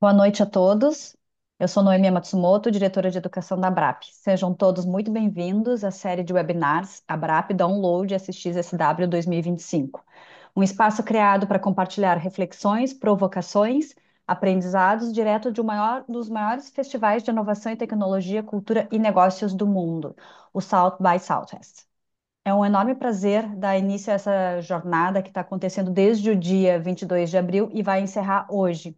Boa noite a todos. Eu sou Noemi Matsumoto, diretora de educação da Abrap. Sejam todos muito bem-vindos à série de webinars Abrap Download SXSW 2025, um espaço criado para compartilhar reflexões, provocações, aprendizados direto de dos maiores festivais de inovação e tecnologia, cultura e negócios do mundo, o South by Southwest. É um enorme prazer dar início a essa jornada que está acontecendo desde o dia 22 de abril e vai encerrar hoje,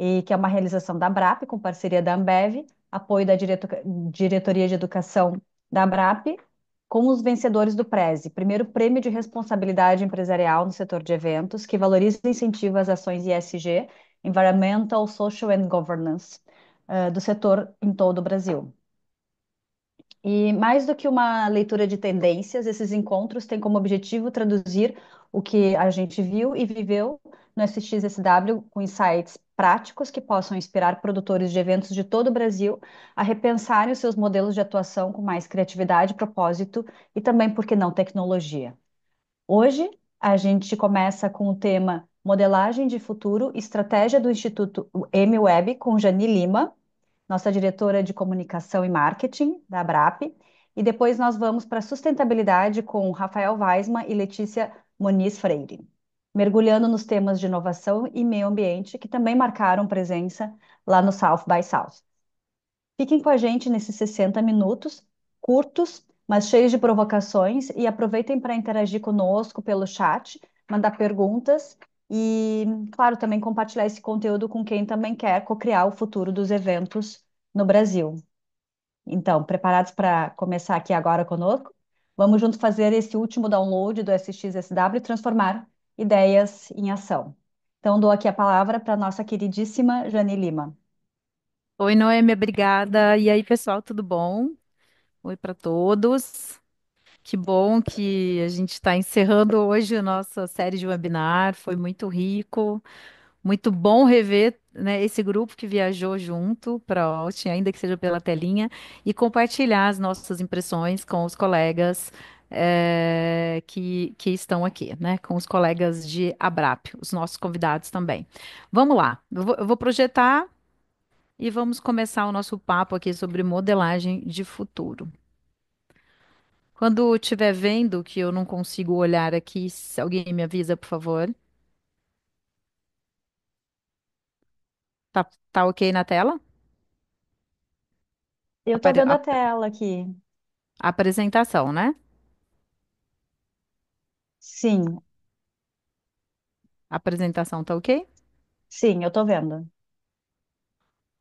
e que é uma realização da Abrap, com parceria da Ambev, apoio da Diretoria de Educação da Abrap, com os vencedores do Preze, primeiro prêmio de responsabilidade empresarial no setor de eventos, que valoriza e incentiva as ações ESG, Environmental, Social and Governance, do setor em todo o Brasil. E mais do que uma leitura de tendências, esses encontros têm como objetivo traduzir o que a gente viu e viveu no SXSW com insights práticos que possam inspirar produtores de eventos de todo o Brasil a repensarem os seus modelos de atuação com mais criatividade, propósito e também, por que não, tecnologia. Hoje, a gente começa com o tema Modelagem de Futuro, Estratégia do Instituto MWeb, com Jani Lima, nossa diretora de comunicação e marketing da Abrap, e depois nós vamos para sustentabilidade com Rafael Weisman e Letícia Moniz Freire, mergulhando nos temas de inovação e meio ambiente que também marcaram presença lá no South by South. Fiquem com a gente nesses 60 minutos, curtos, mas cheios de provocações, e aproveitem para interagir conosco pelo chat, mandar perguntas e, claro, também compartilhar esse conteúdo com quem também quer co-criar o futuro dos eventos no Brasil. Então, preparados para começar aqui agora conosco? Vamos juntos fazer esse último download do SXSW e transformar ideias em ação. Então, dou aqui a palavra para a nossa queridíssima Jane Lima. Oi, Noemi, obrigada. E aí, pessoal, tudo bom? Oi para todos. Que bom que a gente está encerrando hoje a nossa série de webinar. Foi muito rico, muito bom rever, né, esse grupo que viajou junto para Austin, ainda que seja pela telinha, e compartilhar as nossas impressões com os colegas que estão aqui, né? Com os colegas de Abrap, os nossos convidados também. Vamos lá, eu vou projetar. E vamos começar o nosso papo aqui sobre modelagem de futuro. Quando estiver vendo que eu não consigo olhar aqui, se alguém me avisa, por favor. Tá ok na tela? Eu estou Apare- vendo a ap- tela aqui. apresentação, né? Sim, Apresentação tá ok? sim, eu estou vendo.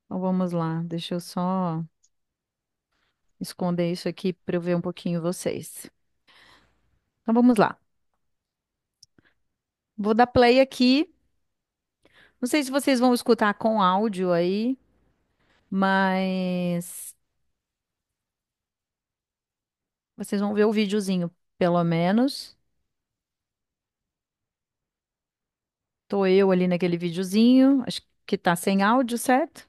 Então vamos lá, deixa eu só esconder isso aqui para eu ver um pouquinho vocês. Então vamos lá. Vou dar play aqui. Não sei se vocês vão escutar com áudio aí, mas vocês vão ver o videozinho, pelo menos. Tô eu ali naquele videozinho, acho que tá sem áudio, certo?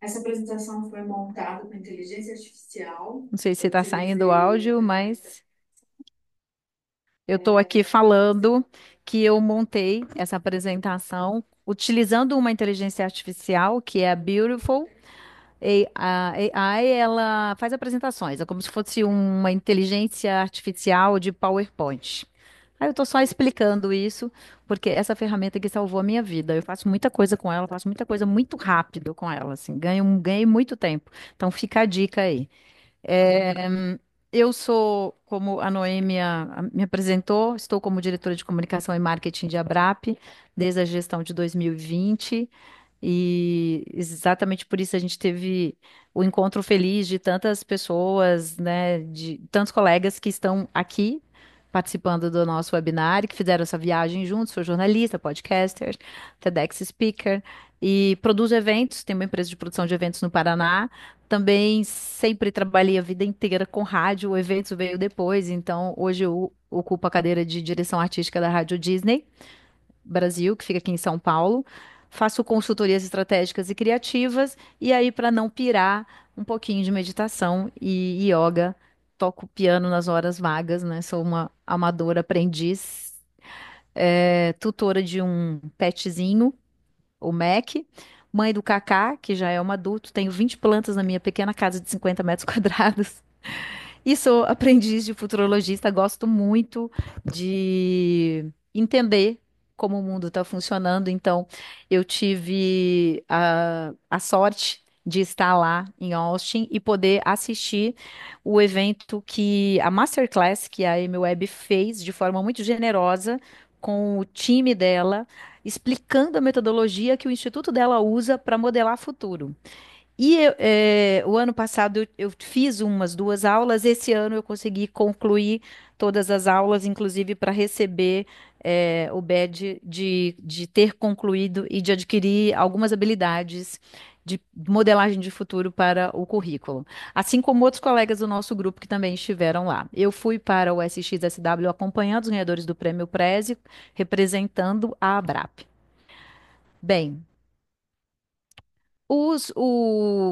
Essa apresentação foi montada com inteligência artificial. Não sei se Para tá você saindo o dizer, áudio, mas eu tô aqui falando que eu montei essa apresentação utilizando uma inteligência artificial que é a Beautiful. A AI, ela faz apresentações, é como se fosse uma inteligência artificial de PowerPoint. Aí eu tô só explicando isso, porque essa ferramenta que salvou a minha vida. Eu faço muita coisa com ela, faço muita coisa muito rápido com ela, assim, ganhei muito tempo. Então fica a dica aí. É, eu sou, como a Noêmia me apresentou, estou como diretora de comunicação e marketing de Abrap desde a gestão de 2020. E exatamente por isso a gente teve o encontro feliz de tantas pessoas, né, de tantos colegas que estão aqui participando do nosso webinar e que fizeram essa viagem juntos. Sou jornalista, podcaster, TEDx speaker e produzo eventos. Tenho uma empresa de produção de eventos no Paraná. Também sempre trabalhei a vida inteira com rádio. O evento veio depois, então hoje eu ocupo a cadeira de direção artística da Rádio Disney. Brasil, que fica aqui em São Paulo. Faço consultorias estratégicas e criativas, e aí, para não pirar, um pouquinho de meditação e yoga. Toco piano nas horas vagas, né? Sou uma amadora aprendiz, tutora de um petzinho. o Mac, mãe do Kaká, que já é um adulto, tenho 20 plantas na minha pequena casa de 50 metros quadrados. E sou aprendiz de futurologista, gosto muito de entender como o mundo está funcionando. Então, eu tive a sorte de estar lá em Austin e poder assistir o evento que a Masterclass que a Amy Webb fez de forma muito generosa com o time dela, explicando a metodologia que o instituto dela usa para modelar futuro. O ano passado eu fiz umas duas aulas, esse ano eu consegui concluir todas as aulas, inclusive para receber o badge de ter concluído e de adquirir algumas habilidades de modelagem de futuro para o currículo. Assim como outros colegas do nosso grupo que também estiveram lá. Eu fui para o SXSW acompanhando os ganhadores do Prêmio Prezi, representando a ABRAP. Bem,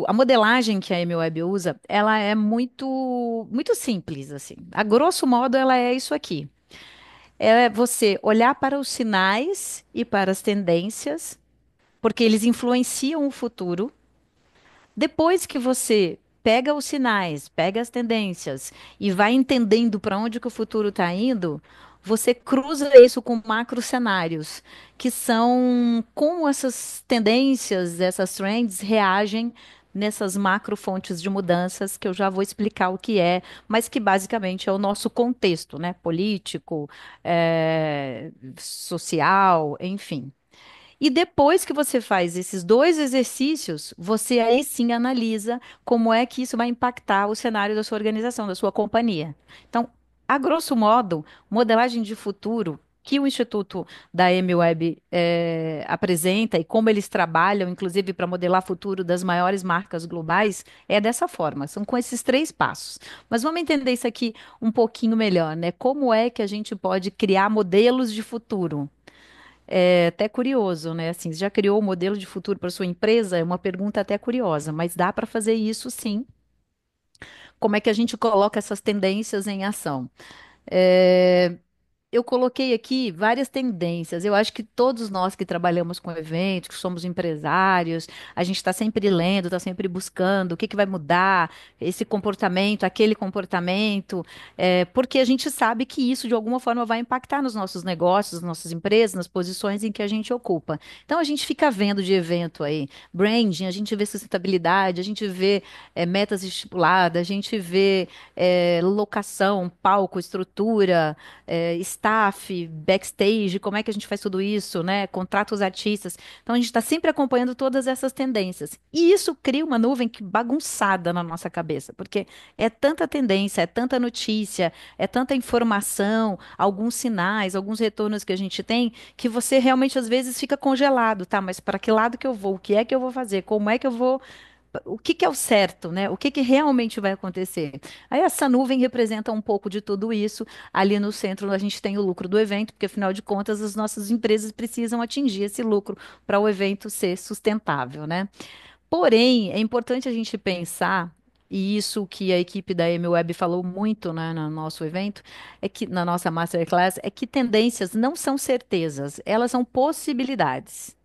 a modelagem que a MWeb usa, ela é muito simples, assim. A grosso modo, ela é isso aqui. É você olhar para os sinais e para as tendências, porque eles influenciam o futuro. Depois que você pega os sinais, pega as tendências e vai entendendo para onde que o futuro está indo, você cruza isso com macro cenários, que são como essas tendências, essas trends reagem nessas macro fontes de mudanças, que eu já vou explicar o que é, mas que basicamente é o nosso contexto, né? Político, social, enfim. E depois que você faz esses dois exercícios, você aí sim analisa como é que isso vai impactar o cenário da sua organização, da sua companhia. Então, a grosso modo, modelagem de futuro que o Instituto da MWeb apresenta e como eles trabalham, inclusive para modelar futuro das maiores marcas globais, é dessa forma. São com esses três passos. Mas vamos entender isso aqui um pouquinho melhor, né? Como é que a gente pode criar modelos de futuro? É até curioso, né? Assim, você já criou o modelo de futuro para sua empresa? É uma pergunta até curiosa, mas dá para fazer isso sim. Como é que a gente coloca essas tendências em ação? É, eu coloquei aqui várias tendências. Eu acho que todos nós que trabalhamos com eventos, que somos empresários, a gente está sempre lendo, está sempre buscando o que que vai mudar, esse comportamento, aquele comportamento, porque a gente sabe que isso de alguma forma vai impactar nos nossos negócios, nas nossas empresas, nas posições em que a gente ocupa. Então a gente fica vendo de evento aí, branding, a gente vê sustentabilidade, a gente vê metas estipuladas, a gente vê locação, palco, estrutura staff, backstage, como é que a gente faz tudo isso, né? Contrata os artistas. Então a gente está sempre acompanhando todas essas tendências. E isso cria uma nuvem que bagunçada na nossa cabeça, porque é tanta tendência, é tanta notícia, é tanta informação, alguns sinais, alguns retornos que a gente tem, que você realmente às vezes fica congelado, tá? Mas para que lado que eu vou? O que é que eu vou fazer? Como é que eu vou o que que é o certo, né? O que que realmente vai acontecer? Aí essa nuvem representa um pouco de tudo isso. Ali no centro a gente tem o lucro do evento, porque afinal de contas as nossas empresas precisam atingir esse lucro para o evento ser sustentável, né? Porém, é importante a gente pensar, e isso que a equipe da MWeb falou muito, né, no nosso evento, é que na nossa masterclass, é que tendências não são certezas, elas são possibilidades.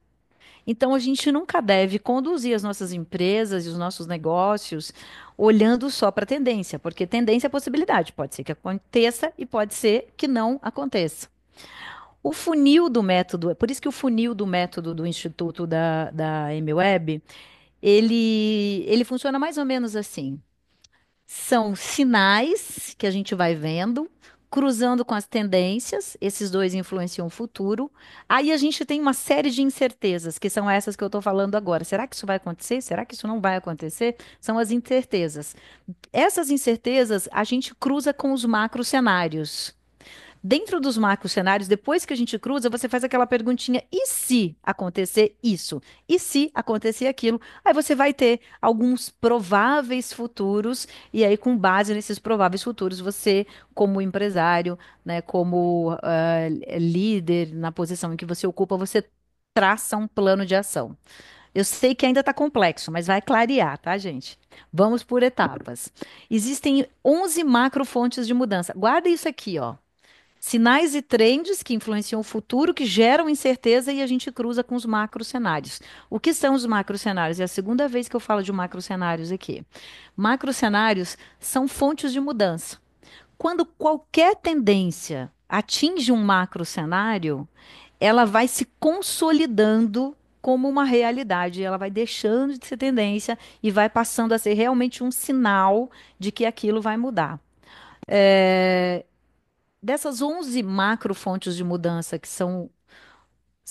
Então, a gente nunca deve conduzir as nossas empresas e os nossos negócios olhando só para a tendência, porque tendência é possibilidade. Pode ser que aconteça e pode ser que não aconteça. O funil do método, é por isso que o funil do método do Instituto da MWeb, ele funciona mais ou menos assim. São sinais que a gente vai vendo, cruzando com as tendências, esses dois influenciam o futuro. Aí a gente tem uma série de incertezas, que são essas que eu estou falando agora. Será que isso vai acontecer? Será que isso não vai acontecer? São as incertezas. Essas incertezas a gente cruza com os macro cenários. Dentro dos macros cenários, depois que a gente cruza, você faz aquela perguntinha: e se acontecer isso? E se acontecer aquilo? Aí você vai ter alguns prováveis futuros, e aí, com base nesses prováveis futuros, você, como empresário, né, como líder na posição em que você ocupa, você traça um plano de ação. Eu sei que ainda está complexo, mas vai clarear, tá, gente? Vamos por etapas. Existem 11 macrofontes de mudança. Guarda isso aqui, ó. Sinais e trends que influenciam o futuro, que geram incerteza e a gente cruza com os macrocenários. O que são os macrocenários? É a segunda vez que eu falo de macrocenários aqui. Macrocenários são fontes de mudança. Quando qualquer tendência atinge um macrocenário, ela vai se consolidando como uma realidade, ela vai deixando de ser tendência e vai passando a ser realmente um sinal de que aquilo vai mudar. É, Dessas 11 macro fontes de mudança que são,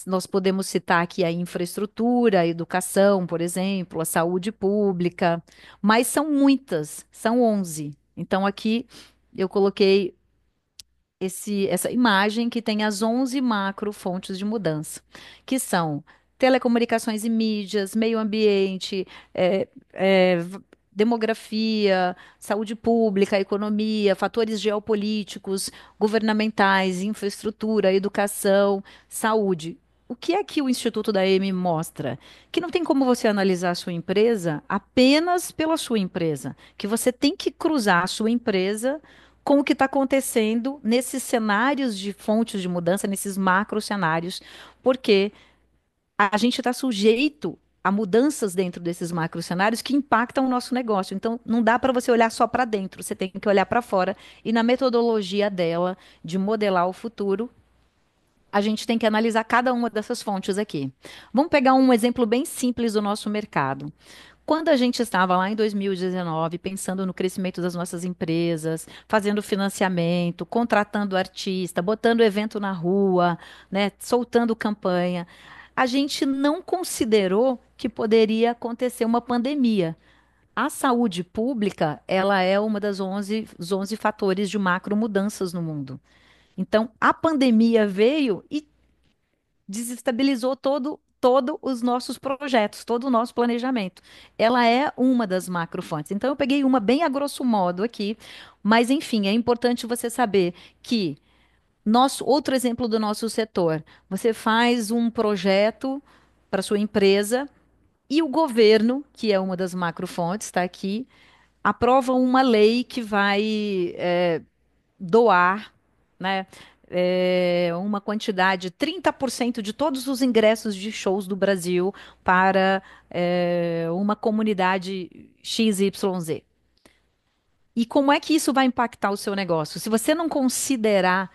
nós podemos citar aqui a infraestrutura, a educação, por exemplo, a saúde pública, mas são muitas, são 11. Então aqui eu coloquei essa imagem que tem as 11 macro fontes de mudança, que são telecomunicações e mídias, meio ambiente, eh, demografia, saúde pública, economia, fatores geopolíticos, governamentais, infraestrutura, educação, saúde. O que é que o Instituto da EME mostra? Que não tem como você analisar a sua empresa apenas pela sua empresa, que você tem que cruzar a sua empresa com o que está acontecendo nesses cenários de fontes de mudança, nesses macro cenários, porque a gente está sujeito a mudanças dentro desses macro cenários que impactam o nosso negócio. Então, não dá para você olhar só para dentro, você tem que olhar para fora. E na metodologia dela de modelar o futuro, a gente tem que analisar cada uma dessas fontes aqui. Vamos pegar um exemplo bem simples do nosso mercado. Quando a gente estava lá em 2019, pensando no crescimento das nossas empresas, fazendo financiamento, contratando artista, botando evento na rua, né, soltando campanha, a gente não considerou que poderia acontecer uma pandemia. A saúde pública, ela é uma das 11, os 11 fatores de macro mudanças no mundo. Então, a pandemia veio e desestabilizou todo os nossos projetos, todo o nosso planejamento. Ela é uma das macrofontes. Então, eu peguei uma bem a grosso modo aqui, mas enfim, é importante você saber que outro exemplo do nosso setor, você faz um projeto para sua empresa e o governo, que é uma das macrofontes, está aqui, aprova uma lei que vai doar, né, uma quantidade, 30% de todos os ingressos de shows do Brasil para uma comunidade XYZ. E como é que isso vai impactar o seu negócio? Se você não considerar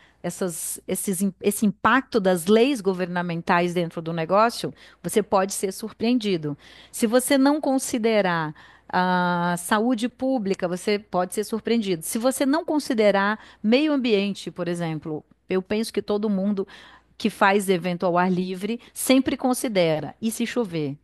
esse impacto das leis governamentais dentro do negócio, você pode ser surpreendido. Se você não considerar a saúde pública, você pode ser surpreendido. Se você não considerar meio ambiente, por exemplo, eu penso que todo mundo que faz evento ao ar livre sempre considera, e se chover?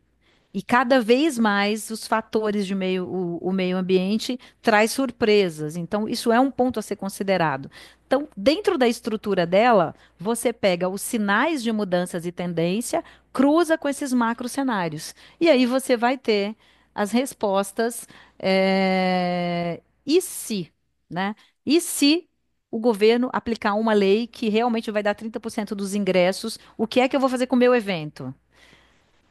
E cada vez mais os fatores de o meio ambiente traz surpresas. Então, isso é um ponto a ser considerado. Então, dentro da estrutura dela, você pega os sinais de mudanças e tendência, cruza com esses macro cenários. E aí você vai ter as respostas. E se, né? E se o governo aplicar uma lei que realmente vai dar 30% dos ingressos, o que é que eu vou fazer com o meu evento?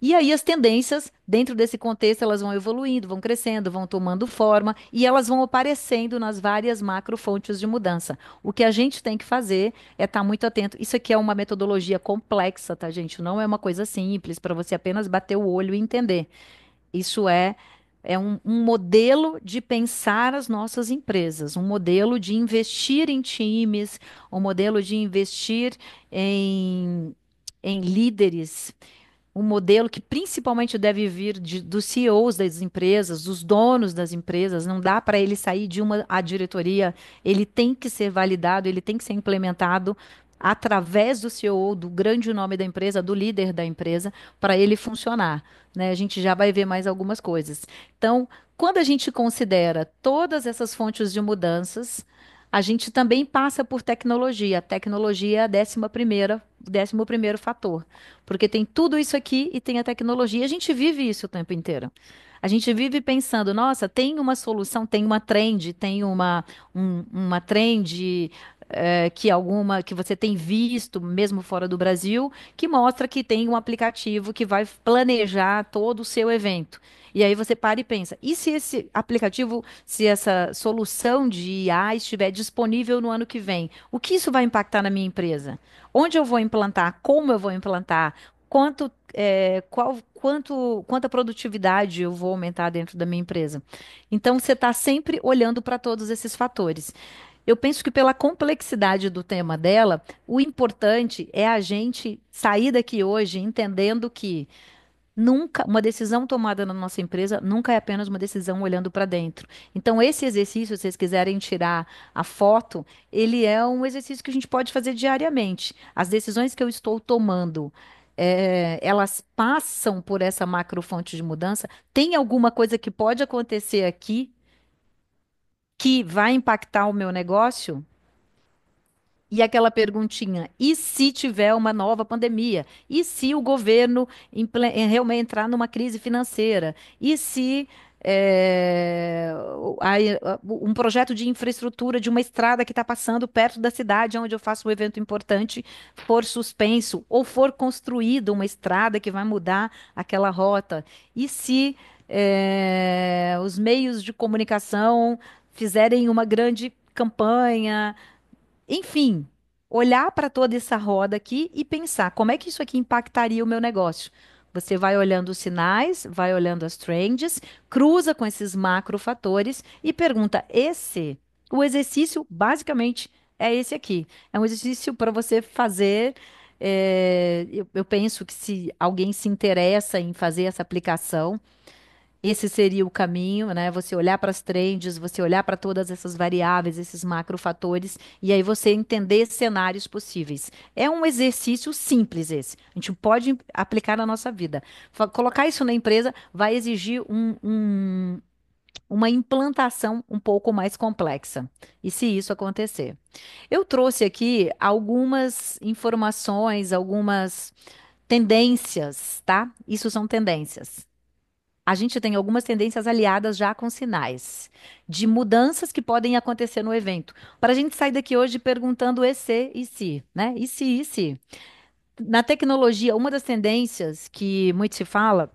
E aí as tendências, dentro desse contexto, elas vão evoluindo, vão crescendo, vão tomando forma e elas vão aparecendo nas várias macrofontes de mudança. O que a gente tem que fazer é estar muito atento. Isso aqui é uma metodologia complexa, tá, gente? Não é uma coisa simples para você apenas bater o olho e entender. Isso é um modelo de pensar as nossas empresas, um modelo de investir em times, um modelo de investir em, em líderes, um modelo que principalmente deve vir dos CEOs das empresas, dos donos das empresas. Não dá para ele sair de uma a diretoria, ele tem que ser validado, ele tem que ser implementado através do CEO, do grande nome da empresa, do líder da empresa, para ele funcionar, né? A gente já vai ver mais algumas coisas. Então, quando a gente considera todas essas fontes de mudanças, a gente também passa por tecnologia. A tecnologia é a 11ª, o 11º fator. Porque tem tudo isso aqui e tem a tecnologia. A gente vive isso o tempo inteiro. A gente vive pensando, nossa, tem uma solução, tem uma trend que você tem visto, mesmo fora do Brasil, que mostra que tem um aplicativo que vai planejar todo o seu evento. E aí você para e pensa, e se esse aplicativo, se essa solução de IA estiver disponível no ano que vem, o que isso vai impactar na minha empresa? Onde eu vou implantar? Como eu vou implantar? Quanta produtividade eu vou aumentar dentro da minha empresa? Então, você está sempre olhando para todos esses fatores. Eu penso que pela complexidade do tema dela, o importante é a gente sair daqui hoje entendendo que nunca, uma decisão tomada na nossa empresa nunca é apenas uma decisão olhando para dentro. Então, esse exercício, se vocês quiserem tirar a foto, ele é um exercício que a gente pode fazer diariamente. As decisões que eu estou tomando, elas passam por essa macrofonte de mudança. Tem alguma coisa que pode acontecer aqui que vai impactar o meu negócio? E aquela perguntinha, e se tiver uma nova pandemia? E se o governo realmente entrar numa crise financeira? E se um projeto de infraestrutura de uma estrada que está passando perto da cidade onde eu faço um evento importante for suspenso ou for construída uma estrada que vai mudar aquela rota? E se os meios de comunicação fizerem uma grande campanha? Enfim, olhar para toda essa roda aqui e pensar como é que isso aqui impactaria o meu negócio. Você vai olhando os sinais, vai olhando as trends, cruza com esses macrofatores e pergunta: o exercício basicamente é esse aqui. É um exercício para você fazer. Eu penso que se alguém se interessa em fazer essa aplicação, esse seria o caminho, né? Você olhar para as trends, você olhar para todas essas variáveis, esses macrofatores, e aí você entender cenários possíveis. É um exercício simples esse. A gente pode aplicar na nossa vida. Colocar isso na empresa vai exigir uma implantação um pouco mais complexa. E se isso acontecer? Eu trouxe aqui algumas informações, algumas tendências, tá? Isso são tendências. A gente tem algumas tendências aliadas já com sinais de mudanças que podem acontecer no evento. Para a gente sair daqui hoje perguntando e se, né? E se? Na tecnologia, uma das tendências que muito se fala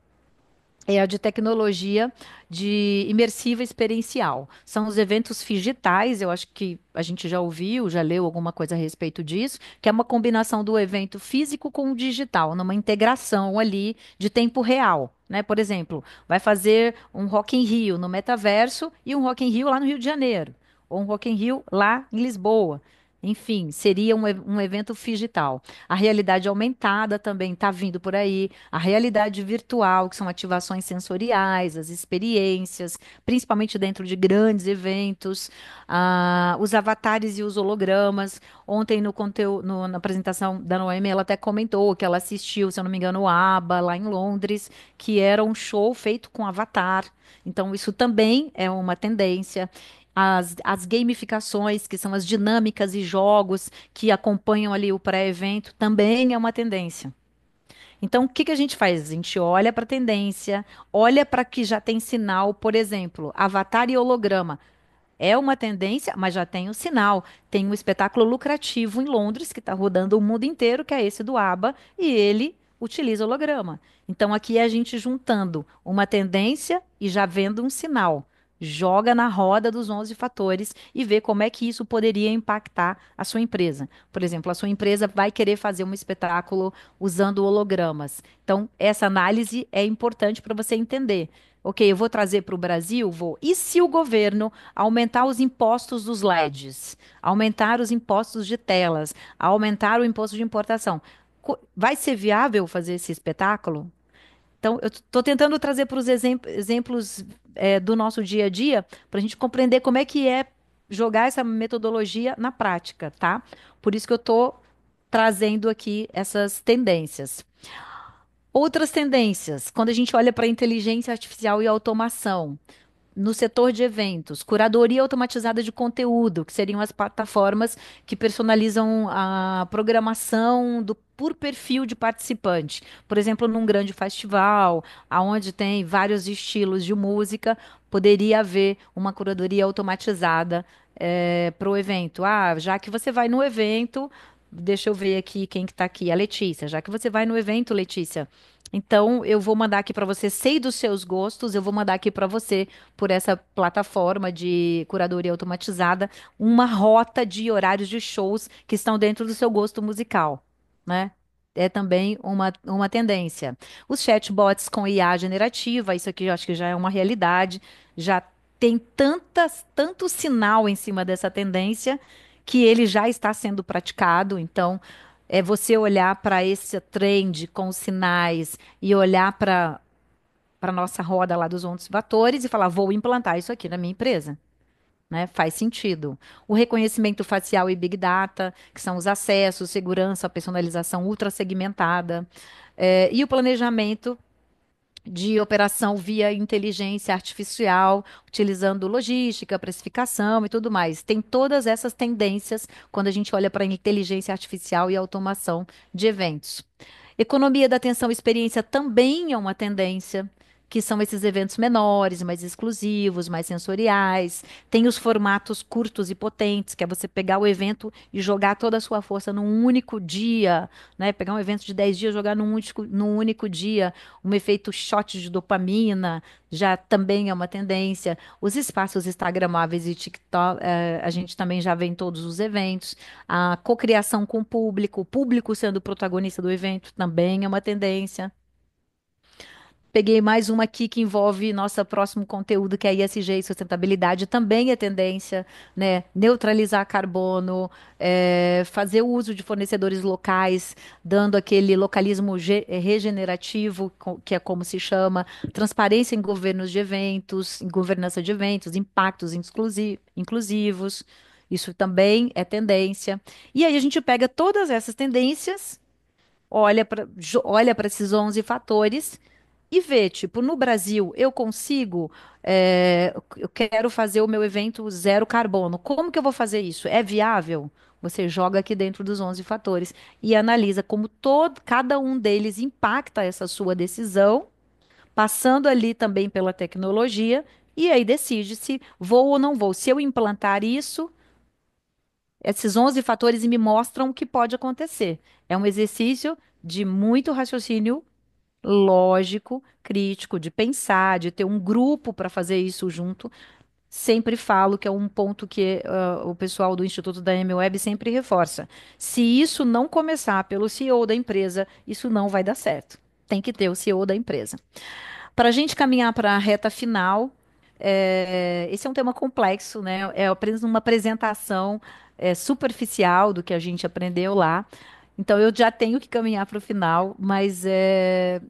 é a de tecnologia de imersiva experiencial. São os eventos digitais, eu acho que a gente já ouviu, já leu alguma coisa a respeito disso, que é uma combinação do evento físico com o digital, numa integração ali de tempo real. Né? Por exemplo, vai fazer um Rock in Rio no metaverso e um Rock in Rio lá no Rio de Janeiro, ou um Rock in Rio lá em Lisboa. Enfim, seria um evento digital. A realidade aumentada também está vindo por aí. A realidade virtual, que são ativações sensoriais, as experiências, principalmente dentro de grandes eventos. Os avatares e os hologramas. Ontem, na apresentação da Noemi, ela até comentou que ela assistiu, se eu não me engano, o ABBA, lá em Londres, que era um show feito com avatar. Então, isso também é uma tendência. As gamificações, que são as dinâmicas e jogos que acompanham ali o pré-evento, também é uma tendência. Então, o que que a gente faz? A gente olha para a tendência, olha para que já tem sinal, por exemplo, avatar e holograma. É uma tendência, mas já tem o sinal. Tem um espetáculo lucrativo em Londres que está rodando o mundo inteiro, que é esse do ABBA, e ele utiliza holograma. Então aqui é a gente juntando uma tendência e já vendo um sinal. Joga na roda dos 11 fatores e vê como é que isso poderia impactar a sua empresa. Por exemplo, a sua empresa vai querer fazer um espetáculo usando hologramas. Então, essa análise é importante para você entender. Ok, eu vou trazer para o Brasil? Vou. E se o governo aumentar os impostos dos LEDs, aumentar os impostos de telas, aumentar o imposto de importação? Vai ser viável fazer esse espetáculo? Então, eu estou tentando trazer para os exemplos do nosso dia a dia, para a gente compreender como é que é jogar essa metodologia na prática, tá? Por isso que eu estou trazendo aqui essas tendências. Outras tendências, quando a gente olha para a inteligência artificial e automação, no setor de eventos, curadoria automatizada de conteúdo, que seriam as plataformas que personalizam a programação por perfil de participante. Por exemplo, num grande festival, aonde tem vários estilos de música, poderia haver uma curadoria automatizada para o evento. Ah, já que você vai no evento, deixa eu ver aqui quem que tá aqui, a Letícia. Já que você vai no evento, Letícia, então eu vou mandar aqui para você, sei dos seus gostos, eu vou mandar aqui para você por essa plataforma de curadoria automatizada uma rota de horários de shows que estão dentro do seu gosto musical, né? É também uma tendência. Os chatbots com IA generativa, isso aqui eu acho que já é uma realidade, já tem tanto sinal em cima dessa tendência que ele já está sendo praticado. Então, é você olhar para esse trend com os sinais e olhar para a nossa roda lá dos outros fatores e falar, vou implantar isso aqui na minha empresa. Né? Faz sentido. O reconhecimento facial e Big Data, que são os acessos, segurança, personalização ultra segmentada, e o planejamento de operação via inteligência artificial, utilizando logística, precificação e tudo mais. Tem todas essas tendências quando a gente olha para a inteligência artificial e automação de eventos. Economia da atenção e experiência também é uma tendência, que são esses eventos menores, mais exclusivos, mais sensoriais. Tem os formatos curtos e potentes, que é você pegar o evento e jogar toda a sua força num único dia, né? Pegar um evento de 10 dias, jogar num único dia, um efeito shot de dopamina, já também é uma tendência. Os espaços instagramáveis e TikTok, a gente também já vê em todos os eventos. A cocriação com o público sendo o protagonista do evento também é uma tendência. Peguei mais uma aqui que envolve nosso próximo conteúdo, que é ISG e sustentabilidade, também é tendência, né? Neutralizar carbono, fazer o uso de fornecedores locais, dando aquele localismo regenerativo, que é como se chama, transparência em governos de eventos, em governança de eventos, impactos inclusivos. Isso também é tendência. E aí a gente pega todas essas tendências, olha para esses 11 fatores e vê, tipo, no Brasil eu consigo, eu quero fazer o meu evento zero carbono. Como que eu vou fazer isso? É viável? Você joga aqui dentro dos 11 fatores e analisa como cada um deles impacta essa sua decisão, passando ali também pela tecnologia, e aí decide se vou ou não vou. Se eu implantar isso, esses 11 fatores me mostram o que pode acontecer. É um exercício de muito raciocínio lógico, crítico, de pensar, de ter um grupo para fazer isso junto. Sempre falo que é um ponto que o pessoal do Instituto da MWeb sempre reforça. Se isso não começar pelo CEO da empresa, isso não vai dar certo. Tem que ter o CEO da empresa. Para a gente caminhar para a reta final, esse é um tema complexo, né? É apenas uma apresentação superficial do que a gente aprendeu lá. Então eu já tenho que caminhar para o final, mas é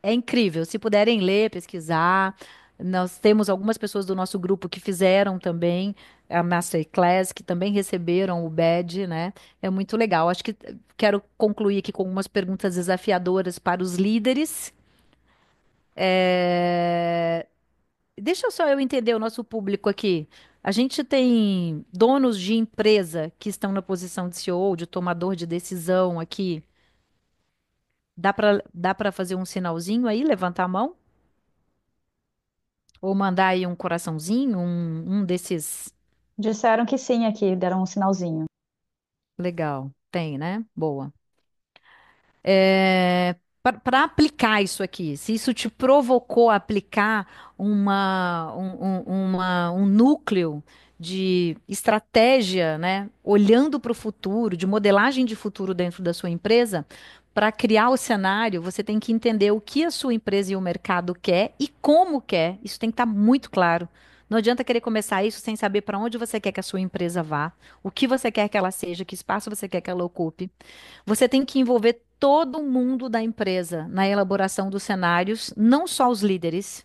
incrível. Se puderem ler, pesquisar, nós temos algumas pessoas do nosso grupo que fizeram também a Masterclass, que também receberam o badge, né? É muito legal. Acho que quero concluir aqui com algumas perguntas desafiadoras para os líderes. Deixa só eu entender o nosso público aqui. A gente tem donos de empresa que estão na posição de CEO, de tomador de decisão aqui. Dá para fazer um sinalzinho aí, levantar a mão? Ou mandar aí um coraçãozinho, um desses. Disseram que sim aqui, deram um sinalzinho. Legal, tem, né? Boa. Para aplicar isso aqui, se isso te provocou a aplicar um núcleo de estratégia, né? Olhando para o futuro, de modelagem de futuro dentro da sua empresa, para criar o cenário, você tem que entender o que a sua empresa e o mercado quer e como quer. Isso tem que estar muito claro. Não adianta querer começar isso sem saber para onde você quer que a sua empresa vá, o que você quer que ela seja, que espaço você quer que ela ocupe. Você tem que envolver todo mundo da empresa na elaboração dos cenários, não só os líderes,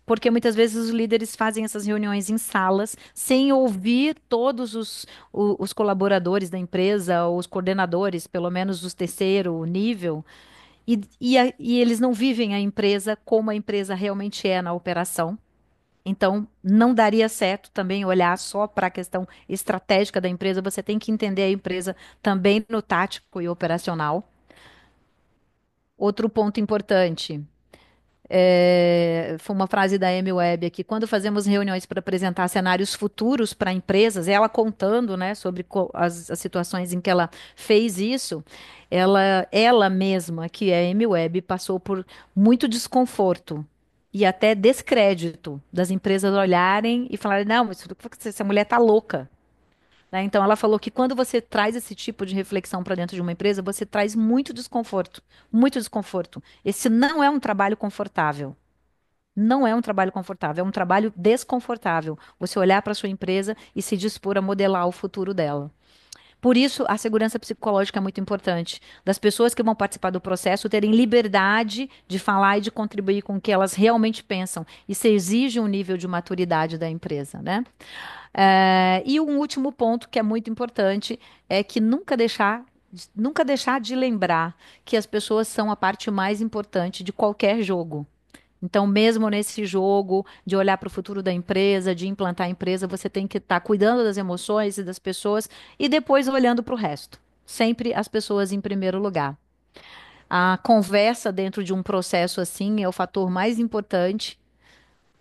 porque muitas vezes os líderes fazem essas reuniões em salas sem ouvir todos os colaboradores da empresa, os coordenadores, pelo menos dos terceiro nível, e eles não vivem a empresa como a empresa realmente é na operação. Então, não daria certo também olhar só para a questão estratégica da empresa, você tem que entender a empresa também no tático e operacional. Outro ponto importante. Foi uma frase da Amy Webb aqui. Quando fazemos reuniões para apresentar cenários futuros para empresas, ela contando, né, sobre as situações em que ela fez isso, ela mesma, que é a Amy Webb, passou por muito desconforto e até descrédito das empresas olharem e falarem, não, mas essa mulher tá louca. Né? Então, ela falou que quando você traz esse tipo de reflexão para dentro de uma empresa, você traz muito desconforto, muito desconforto. Esse não é um trabalho confortável. Não é um trabalho confortável, é um trabalho desconfortável. Você olhar para sua empresa e se dispor a modelar o futuro dela. Por isso, a segurança psicológica é muito importante. Das pessoas que vão participar do processo terem liberdade de falar e de contribuir com o que elas realmente pensam. Isso exige um nível de maturidade da empresa, né? E um último ponto que é muito importante é que nunca deixar de lembrar que as pessoas são a parte mais importante de qualquer jogo. Então, mesmo nesse jogo de olhar para o futuro da empresa, de implantar a empresa, você tem que estar cuidando das emoções e das pessoas e depois olhando para o resto. Sempre as pessoas em primeiro lugar. A conversa dentro de um processo assim é o fator mais importante.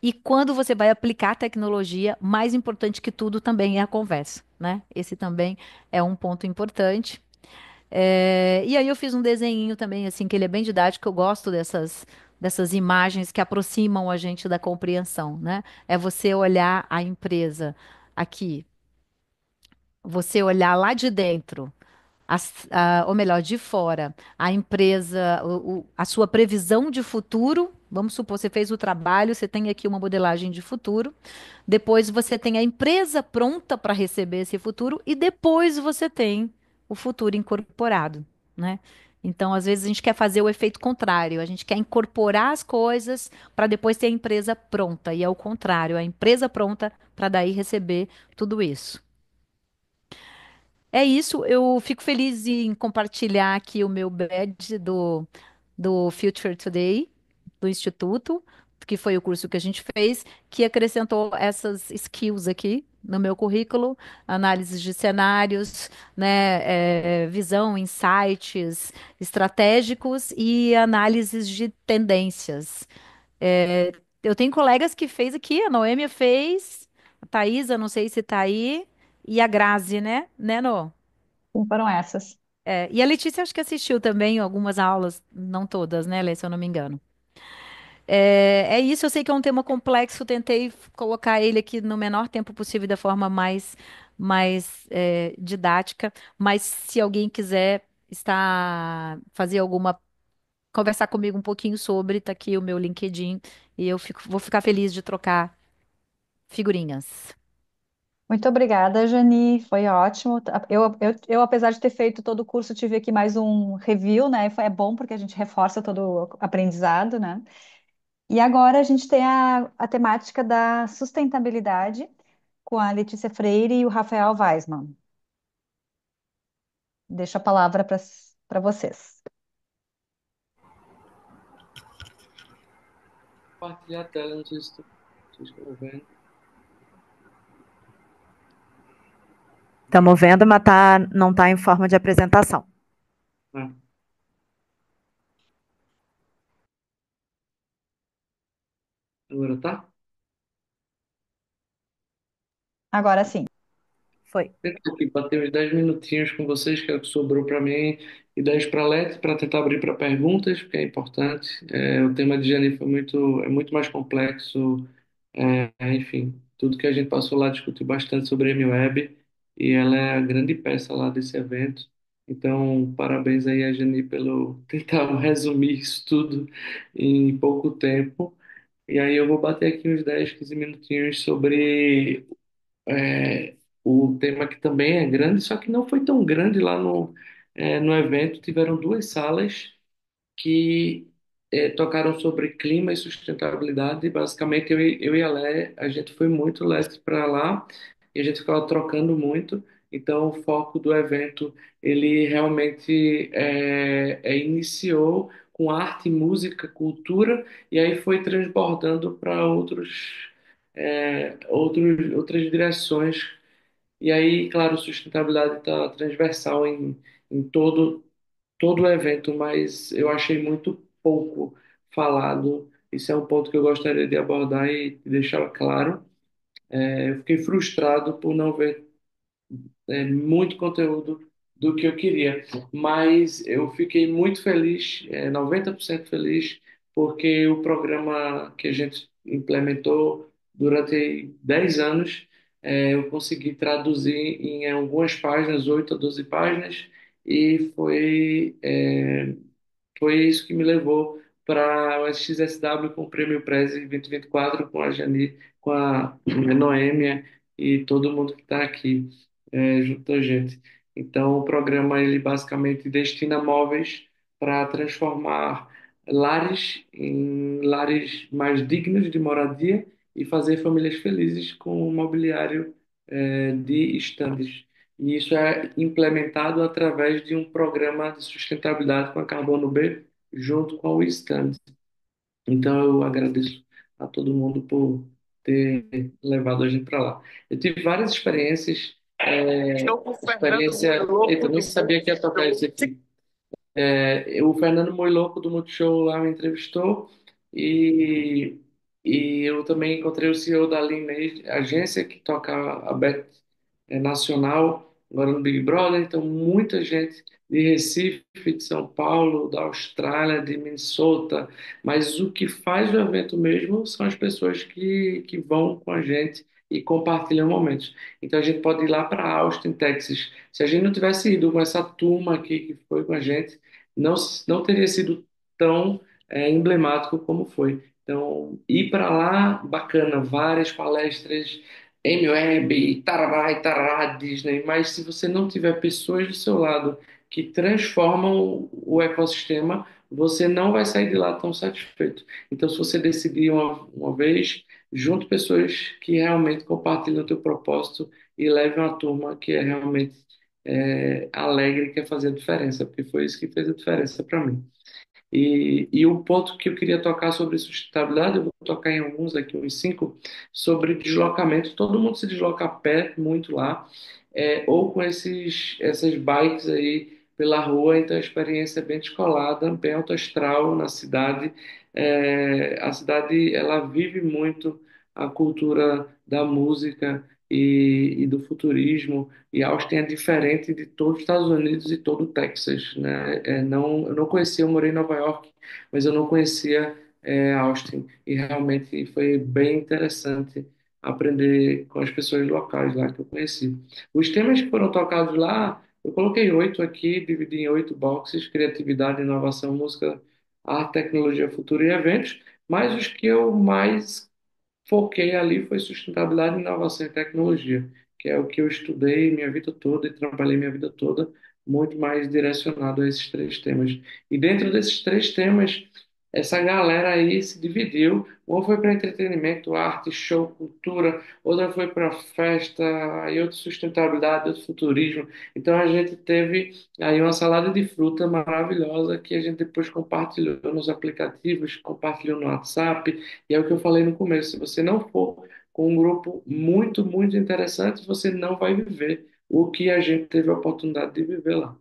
E quando você vai aplicar a tecnologia, mais importante que tudo também é a conversa, né? Esse também é um ponto importante. E aí eu fiz um desenhinho também, assim, que ele é bem didático. Eu gosto dessas imagens que aproximam a gente da compreensão, né? É você olhar a empresa aqui, você olhar lá de dentro, ou melhor, de fora, a empresa, a sua previsão de futuro. Vamos supor, você fez o trabalho, você tem aqui uma modelagem de futuro. Depois você tem a empresa pronta para receber esse futuro e depois você tem o futuro incorporado, né? Então, às vezes a gente quer fazer o efeito contrário, a gente quer incorporar as coisas para depois ter a empresa pronta, e é o contrário, a empresa pronta para daí receber tudo isso. É isso, eu fico feliz em compartilhar aqui o meu badge do Future Today, do Instituto, que foi o curso que a gente fez, que acrescentou essas skills aqui no meu currículo, análise de cenários, né, visão, insights estratégicos e análises de tendências. É, eu tenho colegas que fez aqui, a Noêmia fez, a Thaisa, não sei se está aí, e a Grazi, né, Nô? Sim, foram essas. E a Letícia acho que assistiu também algumas aulas, não todas, né, Lê, se eu não me engano. É isso, eu sei que é um tema complexo, tentei colocar ele aqui no menor tempo possível, da forma mais didática, mas se alguém quiser fazer conversar comigo um pouquinho sobre, tá aqui o meu LinkedIn e vou ficar feliz de trocar figurinhas. Muito obrigada, Jani. Foi ótimo. Eu, apesar de ter feito todo o curso, tive aqui mais um review, né? É bom porque a gente reforça todo o aprendizado, né? E agora a gente tem a temática da sustentabilidade com a Letícia Freire e o Rafael Weisman. Deixo a palavra para vocês. Compartilhar a tela, não sei se vocês estão vendo. Estamos vendo, mas não está em forma de apresentação. Ah, agora tá? Agora sim. Foi. Eu tô aqui para ter uns 10 minutinhos com vocês, que é o que sobrou para mim, e 10 para a Leti, para tentar abrir para perguntas, porque é importante. O tema de Jennifer é muito mais complexo. Enfim, tudo que a gente passou lá discutiu bastante sobre a MWeb, e ela é a grande peça lá desse evento. Então, parabéns aí a Jenny pelo tentar resumir isso tudo em pouco tempo. E aí eu vou bater aqui uns 10, 15 minutinhos sobre é, o tema que também é grande, só que não foi tão grande lá no evento. Tiveram duas salas que tocaram sobre clima e sustentabilidade. Basicamente, eu e a Lé, a gente foi muito leste para lá e a gente ficava trocando muito. Então, o foco do evento, ele realmente iniciou com arte, música, cultura, e aí foi transbordando para outras direções. E aí, claro, sustentabilidade está transversal em todo o evento, mas eu achei muito pouco falado isso é um ponto que eu gostaria de abordar e deixar claro. Eu fiquei frustrado por não ver muito conteúdo do que eu queria. Mas eu fiquei muito feliz, 90% feliz, porque o programa que a gente implementou durante 10 anos, eu consegui traduzir em algumas páginas, 8 a 12 páginas, e foi isso que me levou para o SXSW com o Prêmio Prezi 2024, com a Jani, com a Noêmia e todo mundo que está aqui junto a gente. Então, o programa ele basicamente destina móveis para transformar lares em lares mais dignos de moradia e fazer famílias felizes com o mobiliário de estandes. E isso é implementado através de um programa de sustentabilidade com a Carbono B, junto com o Stand. Então, eu agradeço a todo mundo por ter levado a gente para lá. Eu tive várias experiências. Experiência. Eita, eu nem sabia que ia tocar isso aqui. O Fernando Moiloco do Multishow lá me entrevistou e, e eu também encontrei o CEO da Lean agência que toca a Bet nacional, agora no Big Brother. Então, muita gente de Recife, de São Paulo, da Austrália, de Minnesota. Mas o que faz o evento mesmo são as pessoas que vão com a gente e compartilham momentos. Então, a gente pode ir lá para Austin, Texas. Se a gente não tivesse ido com essa turma aqui que foi com a gente, não, não teria sido tão emblemático como foi. Então, ir para lá, bacana, várias palestras, M-Web, tarará, e tarará, Disney, mas se você não tiver pessoas do seu lado que transformam o ecossistema, você não vai sair de lá tão satisfeito. Então, se você decidir uma vez, junte pessoas que realmente compartilham o teu propósito e leve uma turma que é realmente alegre e quer fazer a diferença, porque foi isso que fez a diferença para mim. E o ponto que eu queria tocar sobre sustentabilidade, eu vou tocar em alguns aqui, uns cinco, sobre deslocamento. Todo mundo se desloca a pé muito lá, ou com essas bikes aí pela rua, então a experiência é bem descolada, bem alto astral na cidade. A cidade, ela vive muito a cultura da música e do futurismo, e Austin é diferente de todos os Estados Unidos e todo o Texas, né? Não, eu não conhecia, eu morei em Nova York, mas eu não conhecia Austin. E realmente foi bem interessante aprender com as pessoas locais lá que eu conheci. Os temas que foram tocados lá, eu coloquei 8 aqui, dividi em 8 boxes: criatividade, inovação, música, arte, tecnologia, futuro e eventos. Mas os que eu mais foquei ali foi sustentabilidade, inovação e tecnologia, que é o que eu estudei minha vida toda e trabalhei minha vida toda, muito mais direcionado a esses três temas. E dentro desses três temas, essa galera aí se dividiu. Uma foi para entretenimento, arte, show, cultura, outra foi para festa, aí outra sustentabilidade, outro futurismo. Então a gente teve aí uma salada de fruta maravilhosa que a gente depois compartilhou nos aplicativos, compartilhou no WhatsApp, e é o que eu falei no começo: se você não for com um grupo muito, muito interessante, você não vai viver o que a gente teve a oportunidade de viver lá.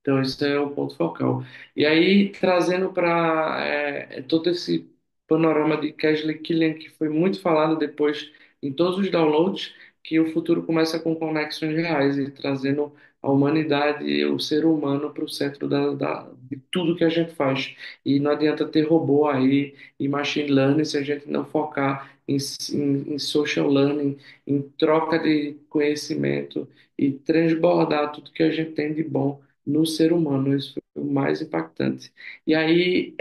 Então, isso é o ponto focal. E aí, trazendo para todo esse panorama de Cashley Killian, que foi muito falado depois em todos os downloads, que o futuro começa com conexões reais e trazendo a humanidade e o ser humano para o centro de tudo que a gente faz. E não adianta ter robô aí e machine learning se a gente não focar em social learning, em troca de conhecimento e transbordar tudo que a gente tem de bom no ser humano. Isso foi o mais impactante. E aí,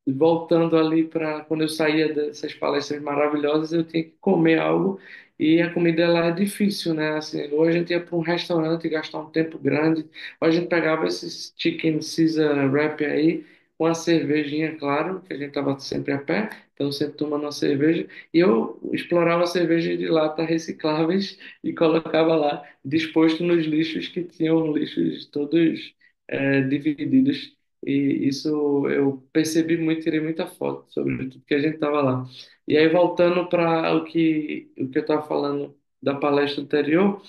voltando ali para quando eu saía dessas palestras maravilhosas, eu tinha que comer algo e a comida lá é difícil, né? Assim, ou a gente ia para um restaurante e gastar um tempo grande, ou a gente pegava esses chicken Caesar wrap aí, com a cervejinha, claro, que a gente estava sempre a pé, então sempre tomando uma cerveja, e eu explorava cerveja de lata recicláveis e colocava lá, disposto nos lixos que tinham lixos todos divididos. E isso eu percebi muito, tirei muita foto sobre tudo que a gente estava lá. E aí, voltando para o que eu estava falando da palestra anterior,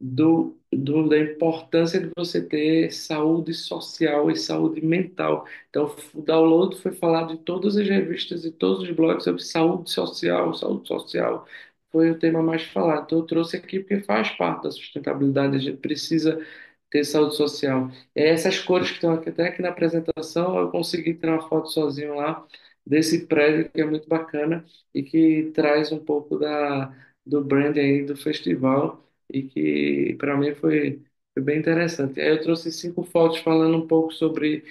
da importância de você ter saúde social e saúde mental. Então, o download foi falado em todas as revistas e todos os blogs sobre saúde social, saúde social. Foi o tema mais falado. Então, eu trouxe aqui porque faz parte da sustentabilidade. A gente precisa ter saúde social. E aí, essas cores que estão aqui, até aqui na apresentação, eu consegui tirar uma foto sozinho lá desse prédio que é muito bacana e que traz um pouco do brand aí do festival e que para mim foi bem interessante. Aí eu trouxe 5 fotos falando um pouco sobre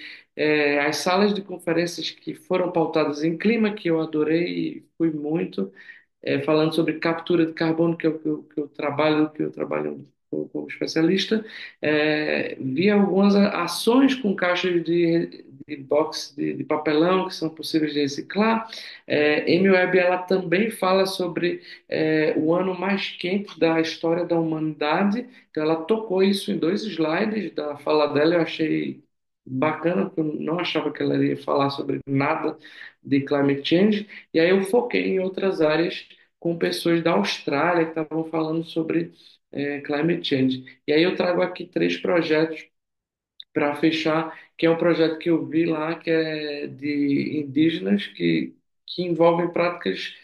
as salas de conferências que foram pautadas em clima, que eu adorei e fui muito falando sobre captura de carbono, que é o que eu trabalho como especialista. Vi algumas ações com caixas de box de papelão que são possíveis de reciclar. MWeb ela também fala sobre o ano mais quente da história da humanidade. Então ela tocou isso em 2 slides da fala dela. Eu achei bacana, porque eu não achava que ela iria falar sobre nada de climate change. E aí eu foquei em outras áreas com pessoas da Austrália que estavam falando sobre climate change. E aí eu trago aqui 3 projetos para fechar, que é um projeto que eu vi lá, que é de indígenas que envolvem práticas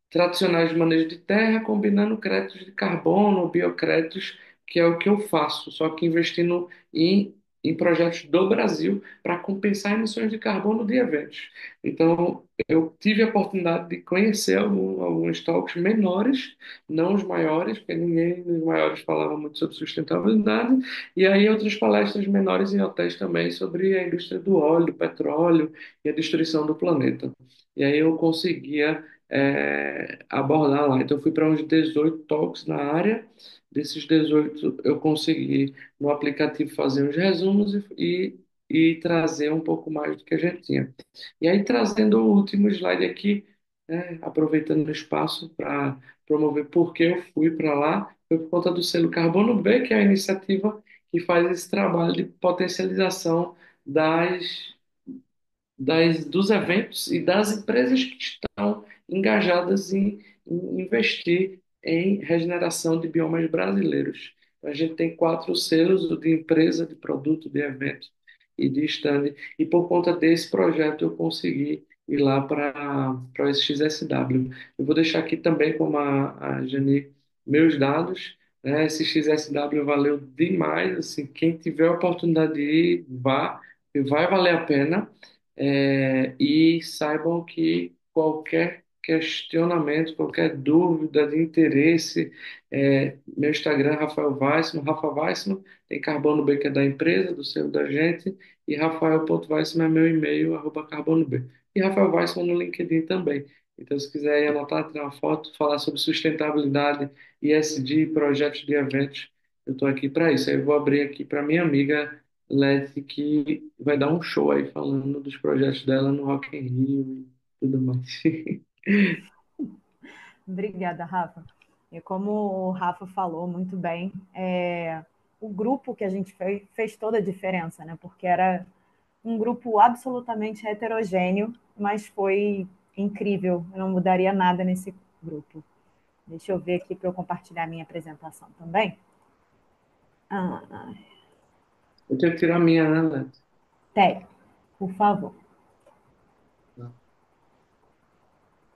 tradicionais de manejo de terra, combinando créditos de carbono, biocréditos, que é o que eu faço, só que investindo em projetos do Brasil para compensar emissões de carbono de eventos. Então, eu tive a oportunidade de conhecer alguns talks menores, não os maiores, porque ninguém nos maiores falava muito sobre sustentabilidade, e aí outras palestras menores em hotéis também sobre a indústria do óleo, do petróleo e a destruição do planeta. E aí eu conseguia abordar lá. Então eu fui para uns 18 talks na área. Desses 18 eu consegui no aplicativo fazer uns resumos e trazer um pouco mais do que a gente tinha. E aí trazendo o último slide aqui, aproveitando o espaço para promover por que eu fui para lá, foi por conta do selo Carbono B, que é a iniciativa que faz esse trabalho de potencialização dos eventos e das empresas que estão engajadas em investir em regeneração de biomas brasileiros. A gente tem 4 selos, o de empresa, de produto, de evento e de stand. E por conta desse projeto eu consegui ir lá para o SXSW. Eu vou deixar aqui também, como a Jani, meus dados. Né? Esse XSW valeu demais. Assim, quem tiver a oportunidade de ir, vá, que vai valer a pena. E saibam que qualquer questionamento, qualquer dúvida de interesse, meu Instagram, Rafael Weissman, Rafa Weissman, tem Carbono B que é da empresa, do selo da gente, e Rafael.Weissman é meu e-mail, @carbonob. E Rafael Weissman no LinkedIn também. Então, se quiser ir anotar, tirar uma foto, falar sobre sustentabilidade, ESG, projetos de eventos, eu estou aqui para isso. Aí eu vou abrir aqui para minha amiga Leti, que vai dar um show aí falando dos projetos dela no Rock in Rio e tudo mais. Obrigada, Rafa. E como o Rafa falou muito bem, o grupo que a gente fez toda a diferença, né? Porque era um grupo absolutamente heterogêneo, mas foi incrível. Eu não mudaria nada nesse grupo. Deixa eu ver aqui para eu compartilhar minha apresentação também. Eu tenho que tirar a minha, né, Leti? Tem, por favor. Não,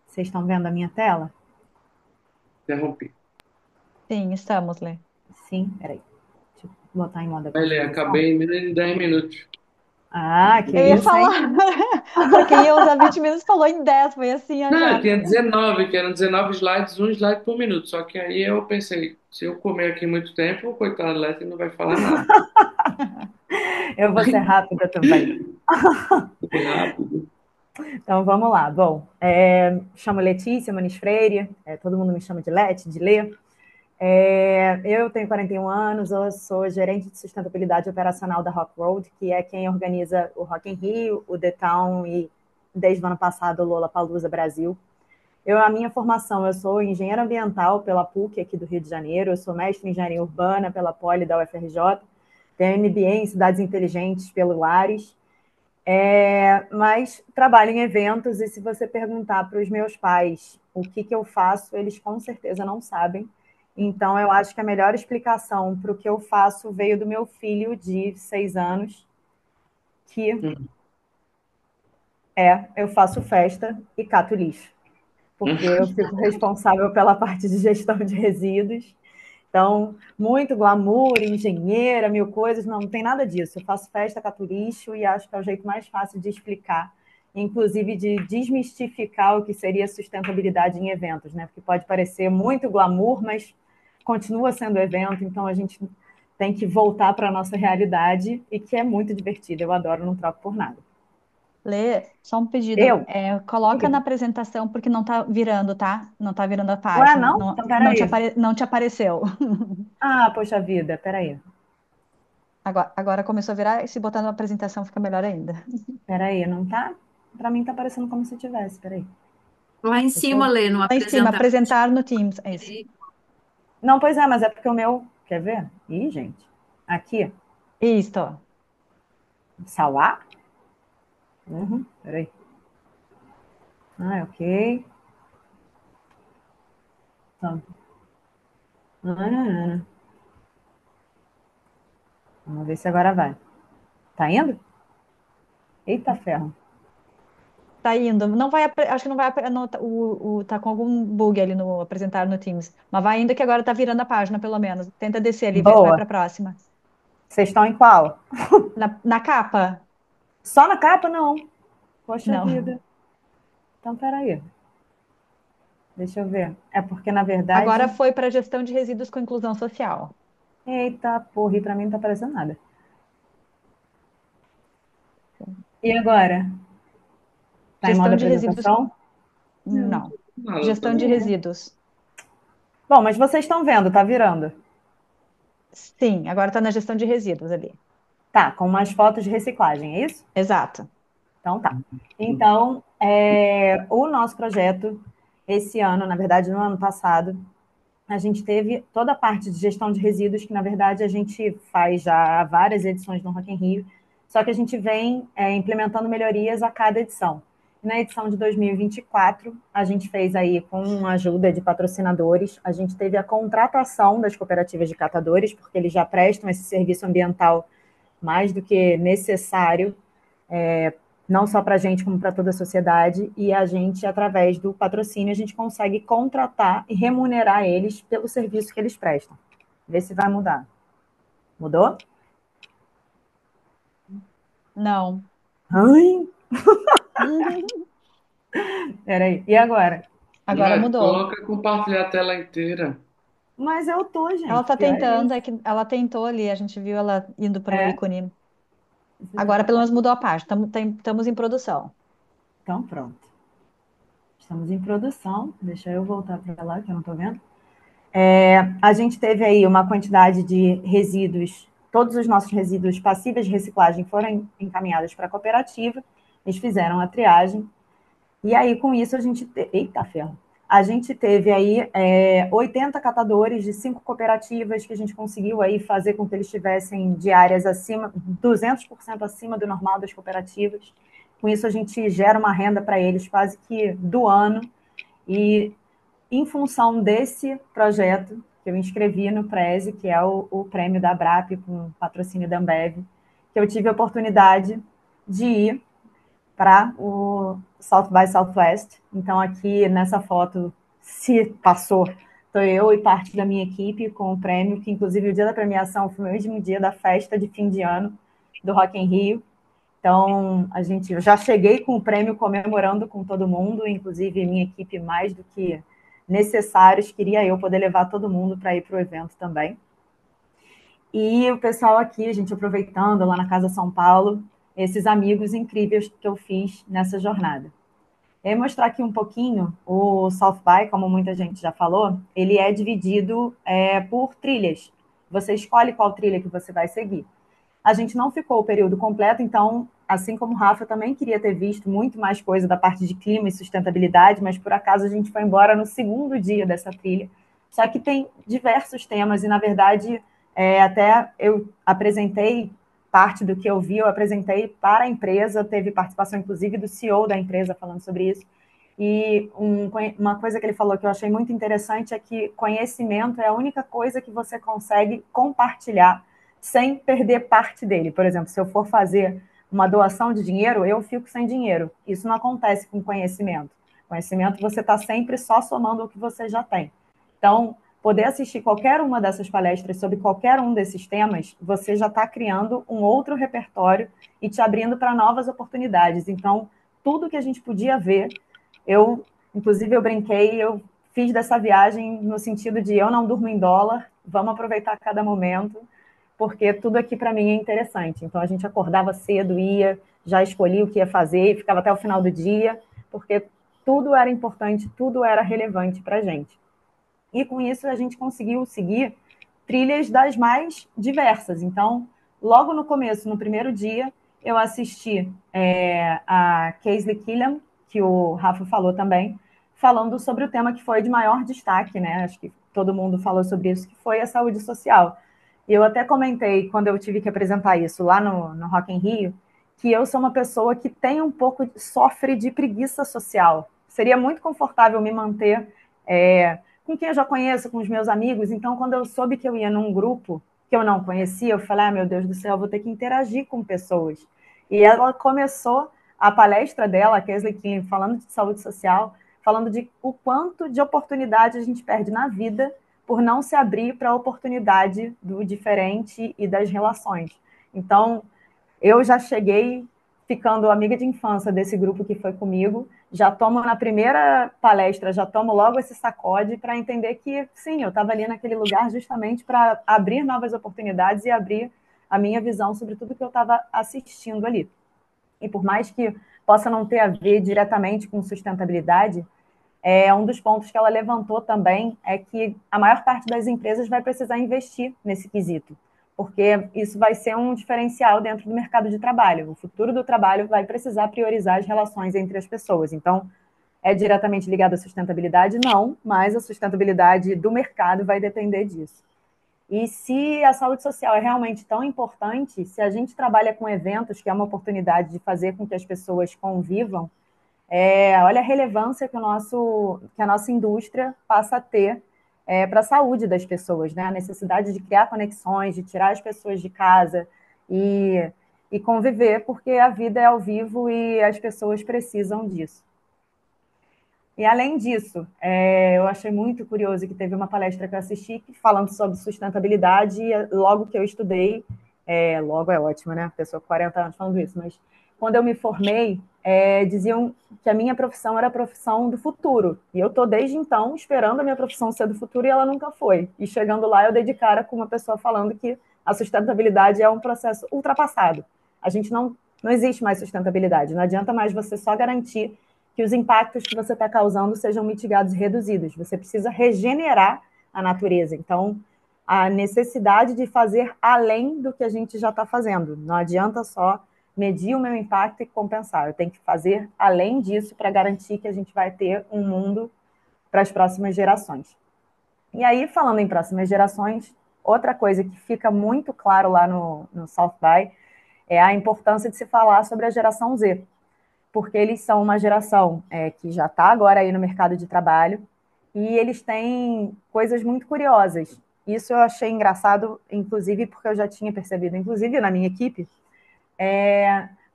Vocês estão vendo a minha tela? interrompi. Sim, estamos, Lê. Sim, peraí. Deixa eu botar em modo Ele apresentação. acabei em menos de 10 minutos. Ah, que Eu ia isso, hein? falar, para quem ia usar 20 minutos, falou em 10, foi assim a Não, eu chave. tinha 19, que eram 19 slides, um slide por minuto. Só que aí eu pensei, se eu comer aqui muito tempo, o coitado Leti não vai falar nada. Eu vou ser rápida também. Foi rápido. Então vamos lá. Bom, chamo Letícia Manis Freire, todo mundo me chama de Leti, de Lê. Eu tenho 41 anos, eu sou gerente de sustentabilidade operacional da Rock Road, que é quem organiza o Rock in Rio, o The Town e, desde o ano passado, o Lollapalooza Brasil. A minha formação, eu sou engenheira ambiental pela PUC aqui do Rio de Janeiro, eu sou mestre em engenharia urbana pela Poli da UFRJ, tenho MBA em cidades inteligentes pelo Lares, mas trabalho em eventos e se você perguntar para os meus pais o que eu faço, eles com certeza não sabem. Então, eu acho que a melhor explicação para o que eu faço veio do meu filho de 6 anos, que Hum. eu faço festa e cato lixo, porque eu fico responsável pela parte de gestão de resíduos. Então, muito glamour, engenheira, mil coisas, não tem nada disso. Eu faço festa, cato lixo e acho que é o jeito mais fácil de explicar, inclusive de desmistificar o que seria sustentabilidade em eventos, né? Porque pode parecer muito glamour, mas continua sendo evento, então a gente tem que voltar para a nossa realidade e que é muito divertido. Eu adoro, não troco por nada. Lê, só um pedido. Eu? Coloca Diga. na apresentação, porque não tá virando, tá? Não tá virando a Ué, página. não? Então, peraí. Não te apareceu. Ah, poxa vida, peraí. Agora começou a virar, e se botar na apresentação fica melhor ainda. Peraí, não tá? Para mim tá parecendo como se tivesse, peraí. Lá em Deixa cima, eu... Lê, no Lá em cima, apresentar. apresentar no Teams. É isso. Não, pois é, mas é porque o meu... Quer ver? Ih, gente. Aqui. Isto. Salvar? Peraí. Ah, ok. Então, ah, vamos ver se agora vai. Tá indo? Eita ferro. Tá indo. Não vai, acho que não vai, não, tá com algum bug ali no apresentar no Teams. Mas vai indo que agora tá virando a página, pelo menos. Tenta descer ali, ver se vai Boa. para a próxima. Vocês estão em qual? Na capa? Só na capa? Não. Poxa Não. vida. Então, peraí. Deixa eu ver. É porque, na Agora verdade... foi para gestão de resíduos com inclusão social. Eita porra, e pra mim não tá aparecendo nada. E agora? Tá em modo Gestão de resíduos. apresentação? Não, Não. nada, tá Gestão de bom. resíduos. Bom, mas vocês estão vendo, tá virando. Sim, agora está na gestão de resíduos ali. Tá, com umas fotos de reciclagem, é isso? Exato. Então tá. Então, o nosso projeto, esse ano, na verdade, no ano passado, a gente teve toda a parte de gestão de resíduos, que na verdade a gente faz já várias edições no Rock in Rio, só que a gente vem implementando melhorias a cada edição. Na edição de 2024, a gente fez aí com a ajuda de patrocinadores, a gente teve a contratação das cooperativas de catadores, porque eles já prestam esse serviço ambiental mais do que necessário, não só para a gente, como para toda a sociedade, e a gente, através do patrocínio, a gente consegue contratar e remunerar eles pelo serviço que eles prestam. Vê se vai mudar. Mudou? Não. Ai, peraí. E agora? Agora Led, mudou. coloca compartilhar a tela inteira. Mas eu tô, Ela gente. está Pior é tentando, isso. é que ela tentou ali, a gente viu ela indo para o É, ícone. isso já Agora tá pelo menos bom. mudou a página. Estamos em produção. Então, pronto. Estamos em produção. Deixa eu voltar para lá, que eu não tô vendo. A gente teve aí uma quantidade de resíduos, todos os nossos resíduos passíveis de reciclagem foram encaminhados para a cooperativa, eles fizeram a triagem, e aí com isso a gente... Eita ferro! A gente teve aí 80 catadores de 5 cooperativas que a gente conseguiu aí fazer com que eles tivessem diárias acima, 200% acima do normal das cooperativas. Com isso a gente gera uma renda para eles quase que do ano, e em função desse projeto, que eu inscrevi no Preze, que é o prêmio da Abrap, com patrocínio da Ambev, que eu tive a oportunidade de ir para o South by Southwest. Então, aqui nessa foto, se passou, estou eu e parte da minha equipe com o prêmio, que inclusive o dia da premiação foi o mesmo dia da festa de fim de ano do Rock in Rio. Então, eu já cheguei com o prêmio comemorando com todo mundo, inclusive minha equipe mais do que necessários, queria eu poder levar todo mundo para ir para o evento também. E o pessoal aqui, a gente aproveitando lá na Casa São Paulo, esses amigos incríveis que eu fiz nessa jornada. Eu vou mostrar aqui um pouquinho o South By, como muita gente já falou, ele é dividido por trilhas. Você escolhe qual trilha que você vai seguir. A gente não ficou o período completo, então, assim como o Rafa, eu também queria ter visto muito mais coisa da parte de clima e sustentabilidade, mas por acaso a gente foi embora no segundo dia dessa trilha. Só que tem diversos temas e, na verdade, até eu apresentei parte do que eu vi, eu apresentei para a empresa, teve participação, inclusive, do CEO da empresa falando sobre isso. E uma coisa que ele falou que eu achei muito interessante é que conhecimento é a única coisa que você consegue compartilhar sem perder parte dele. Por exemplo, se eu for fazer uma doação de dinheiro, eu fico sem dinheiro. Isso não acontece com conhecimento. Conhecimento você está sempre só somando o que você já tem. Então, poder assistir qualquer uma dessas palestras sobre qualquer um desses temas, você já está criando um outro repertório e te abrindo para novas oportunidades. Então, tudo que a gente podia ver, inclusive, eu brinquei, eu fiz dessa viagem no sentido de eu não durmo em dólar, vamos aproveitar cada momento, porque tudo aqui para mim é interessante. Então, a gente acordava cedo, ia, já escolhia o que ia fazer, e ficava até o final do dia, porque tudo era importante, tudo era relevante para a gente. E com isso a gente conseguiu seguir trilhas das mais diversas. Então, logo no começo, no primeiro dia, eu assisti a Casey Killian, que o Rafa falou também, falando sobre o tema que foi de maior destaque, né? Acho que todo mundo falou sobre isso, que foi a saúde social. E eu até comentei, quando eu tive que apresentar isso lá no Rock in Rio, que eu sou uma pessoa que tem um pouco, sofre de preguiça social. Seria muito confortável me manter com quem eu já conheço, com os meus amigos. Então, quando eu soube que eu ia num grupo que eu não conhecia, eu falei, meu Deus do céu, eu vou ter que interagir com pessoas. E ela começou a palestra dela, a Kesley Kim, falando de saúde social, falando de o quanto de oportunidade a gente perde na vida por não se abrir para a oportunidade do diferente e das relações. Então, eu já cheguei ficando amiga de infância desse grupo que foi comigo, já tomo na primeira palestra, já tomo logo esse sacode para entender que, sim, eu estava ali naquele lugar justamente para abrir novas oportunidades e abrir a minha visão sobre tudo que eu estava assistindo ali. E por mais que possa não ter a ver diretamente com sustentabilidade, um dos pontos que ela levantou também é que a maior parte das empresas vai precisar investir nesse quesito, porque isso vai ser um diferencial dentro do mercado de trabalho. O futuro do trabalho vai precisar priorizar as relações entre as pessoas. Então, é diretamente ligado à sustentabilidade? Não, mas a sustentabilidade do mercado vai depender disso. E se a saúde social é realmente tão importante, se a gente trabalha com eventos, que é uma oportunidade de fazer com que as pessoas convivam, olha a relevância que a nossa indústria passa a ter para a saúde das pessoas, né? A necessidade de criar conexões, de tirar as pessoas de casa e conviver, porque a vida é ao vivo e as pessoas precisam disso. E além disso, eu achei muito curioso que teve uma palestra que eu assisti falando sobre sustentabilidade, e logo que eu estudei, logo é ótimo, né? Pessoa com 40 anos falando isso, mas quando eu me formei, diziam que a minha profissão era a profissão do futuro. E eu estou desde então esperando a minha profissão ser do futuro e ela nunca foi. E chegando lá, eu dei de cara com uma pessoa falando que a sustentabilidade é um processo ultrapassado. A gente não existe mais sustentabilidade. Não adianta mais você só garantir que os impactos que você está causando sejam mitigados e reduzidos. Você precisa regenerar a natureza. Então, a necessidade de fazer além do que a gente já está fazendo. Não adianta só medir o meu impacto e compensar. Eu tenho que fazer além disso para garantir que a gente vai ter um mundo para as próximas gerações. E aí, falando em próximas gerações, outra coisa que fica muito claro lá no South By é a importância de se falar sobre a geração Z, porque eles são uma geração que já está agora aí no mercado de trabalho e eles têm coisas muito curiosas. Isso eu achei engraçado, inclusive porque eu já tinha percebido, inclusive na minha equipe,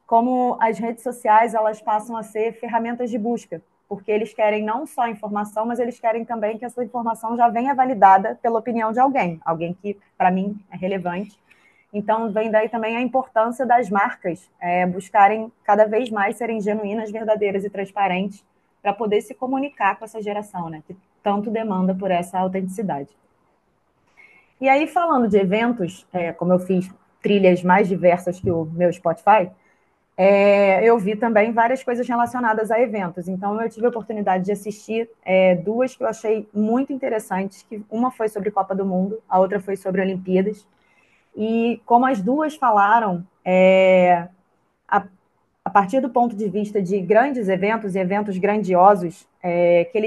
como as redes sociais elas passam a ser ferramentas de busca, porque eles querem não só informação, mas eles querem também que essa informação já venha validada pela opinião de alguém que, para mim, é relevante. Então, vem daí também a importância das marcas buscarem cada vez mais serem genuínas, verdadeiras e transparentes para poder se comunicar com essa geração, né, que tanto demanda por essa autenticidade. E aí, falando de eventos, como eu fiz trilhas mais diversas que o meu Spotify, eu vi também várias coisas relacionadas a eventos. Então, eu tive a oportunidade de assistir duas que eu achei muito interessantes, que uma foi sobre Copa do Mundo, a outra foi sobre Olimpíadas. E como as duas falaram, a partir do ponto de vista de grandes eventos e eventos grandiosos, que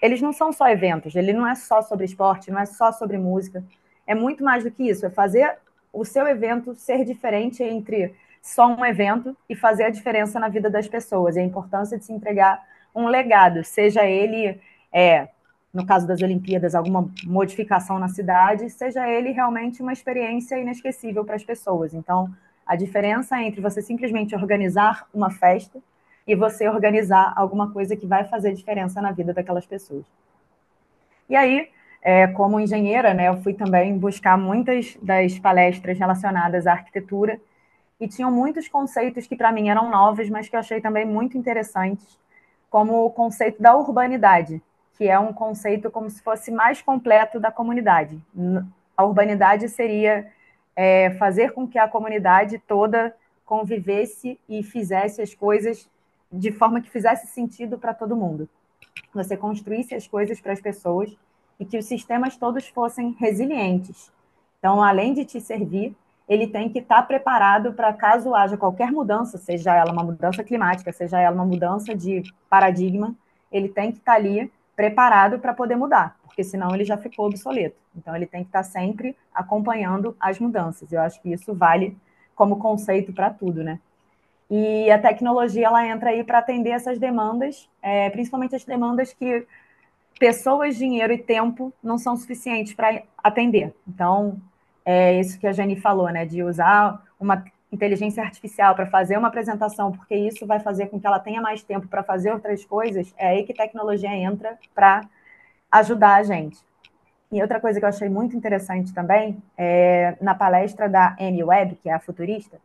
eles não são só eventos, ele não é só sobre esporte, não é só sobre música, é muito mais do que isso, é fazer o seu evento ser diferente entre só um evento e fazer a diferença na vida das pessoas, e a importância de se entregar um legado, seja ele, no caso das Olimpíadas, alguma modificação na cidade, seja ele realmente uma experiência inesquecível para as pessoas. Então, a diferença entre você simplesmente organizar uma festa e você organizar alguma coisa que vai fazer diferença na vida daquelas pessoas. E aí, como engenheira, né, eu fui também buscar muitas das palestras relacionadas à arquitetura e tinham muitos conceitos que para mim eram novos, mas que eu achei também muito interessantes, como o conceito da urbanidade, que é um conceito como se fosse mais completo da comunidade. A urbanidade seria fazer com que a comunidade toda convivesse e fizesse as coisas de forma que fizesse sentido para todo mundo. Você construísse as coisas para as pessoas e que os sistemas todos fossem resilientes. Então, além de te servir, ele tem que estar preparado para caso haja qualquer mudança, seja ela uma mudança climática, seja ela uma mudança de paradigma, ele tem que estar ali preparado para poder mudar, porque senão ele já ficou obsoleto. Então, ele tem que estar sempre acompanhando as mudanças. Eu acho que isso vale como conceito para tudo, né? E a tecnologia ela entra aí para atender essas demandas, principalmente as demandas que pessoas, dinheiro e tempo não são suficientes para atender. Então, é isso que a Jane falou, né? De usar uma inteligência artificial para fazer uma apresentação, porque isso vai fazer com que ela tenha mais tempo para fazer outras coisas, é aí que tecnologia entra para ajudar a gente. E outra coisa que eu achei muito interessante também, na palestra da Amy Webb, que é a futurista,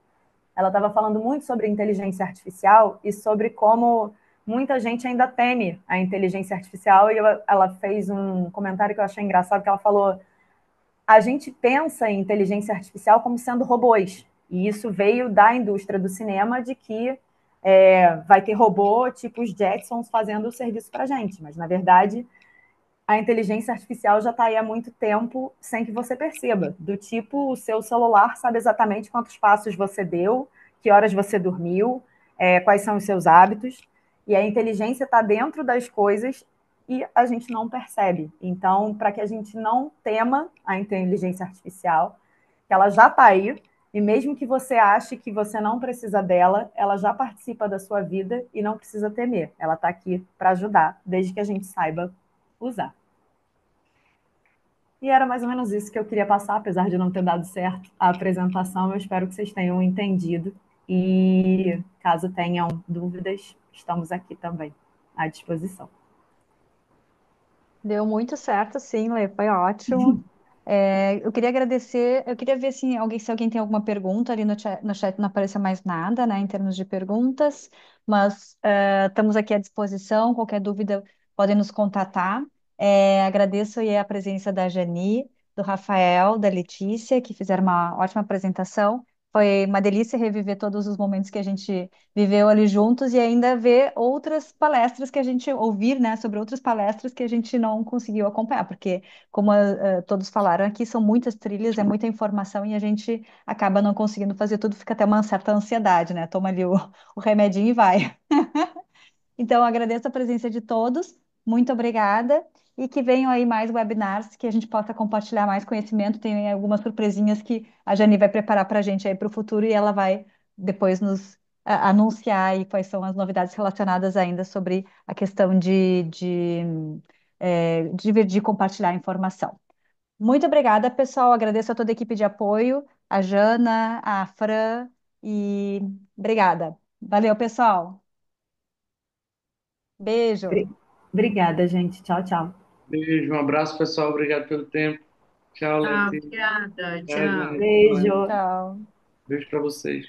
ela estava falando muito sobre inteligência artificial e sobre como muita gente ainda teme a inteligência artificial. E ela fez um comentário que eu achei engraçado, que ela falou: a gente pensa em inteligência artificial como sendo robôs. E isso veio da indústria do cinema, de que vai ter robô tipo os Jetsons fazendo o serviço para a gente. Mas, na verdade, a inteligência artificial já está aí há muito tempo sem que você perceba. Do tipo, o seu celular sabe exatamente quantos passos você deu, que horas você dormiu, quais são os seus hábitos. E a inteligência está dentro das coisas e a gente não percebe. Então, para que a gente não tema a inteligência artificial, que ela já está aí, e mesmo que você ache que você não precisa dela, ela já participa da sua vida e não precisa temer. Ela está aqui para ajudar, desde que a gente saiba usar. E era mais ou menos isso que eu queria passar, apesar de não ter dado certo a apresentação. Eu espero que vocês tenham entendido. E caso tenham dúvidas, estamos aqui também à disposição. Deu muito certo, sim, Lê, foi ótimo. Eu queria agradecer, eu queria ver se alguém tem alguma pergunta ali no chat não apareceu mais nada, né, em termos de perguntas, mas estamos aqui à disposição, qualquer dúvida podem nos contatar. Agradeço aí a presença da Jani, do Rafael, da Letícia, que fizeram uma ótima apresentação. Foi uma delícia reviver todos os momentos que a gente viveu ali juntos e ainda ver outras palestras que a gente ouvir, né, sobre outras palestras que a gente não conseguiu acompanhar, porque como todos falaram aqui, são muitas trilhas, é muita informação e a gente acaba não conseguindo fazer tudo, fica até uma certa ansiedade, né? Toma ali o remedinho e vai. Então, agradeço a presença de todos, muito obrigada, e que venham aí mais webinars, que a gente possa compartilhar mais conhecimento. Tem algumas surpresinhas que a Jani vai preparar para a gente aí para o futuro e ela vai depois nos anunciar aí quais são as novidades relacionadas ainda sobre a questão de dividir e compartilhar informação. Muito obrigada, pessoal. Agradeço a toda a equipe de apoio, a Jana, a Fran, e obrigada. Valeu, pessoal. Beijo. Obrigada, gente. Tchau, tchau. Beijo, um abraço, pessoal. Obrigado pelo tempo. Tchau, Ah, Leti. obrigada. Tchau, Tchau. Jane. Até mais. Beijo. Tchau. Beijo para vocês.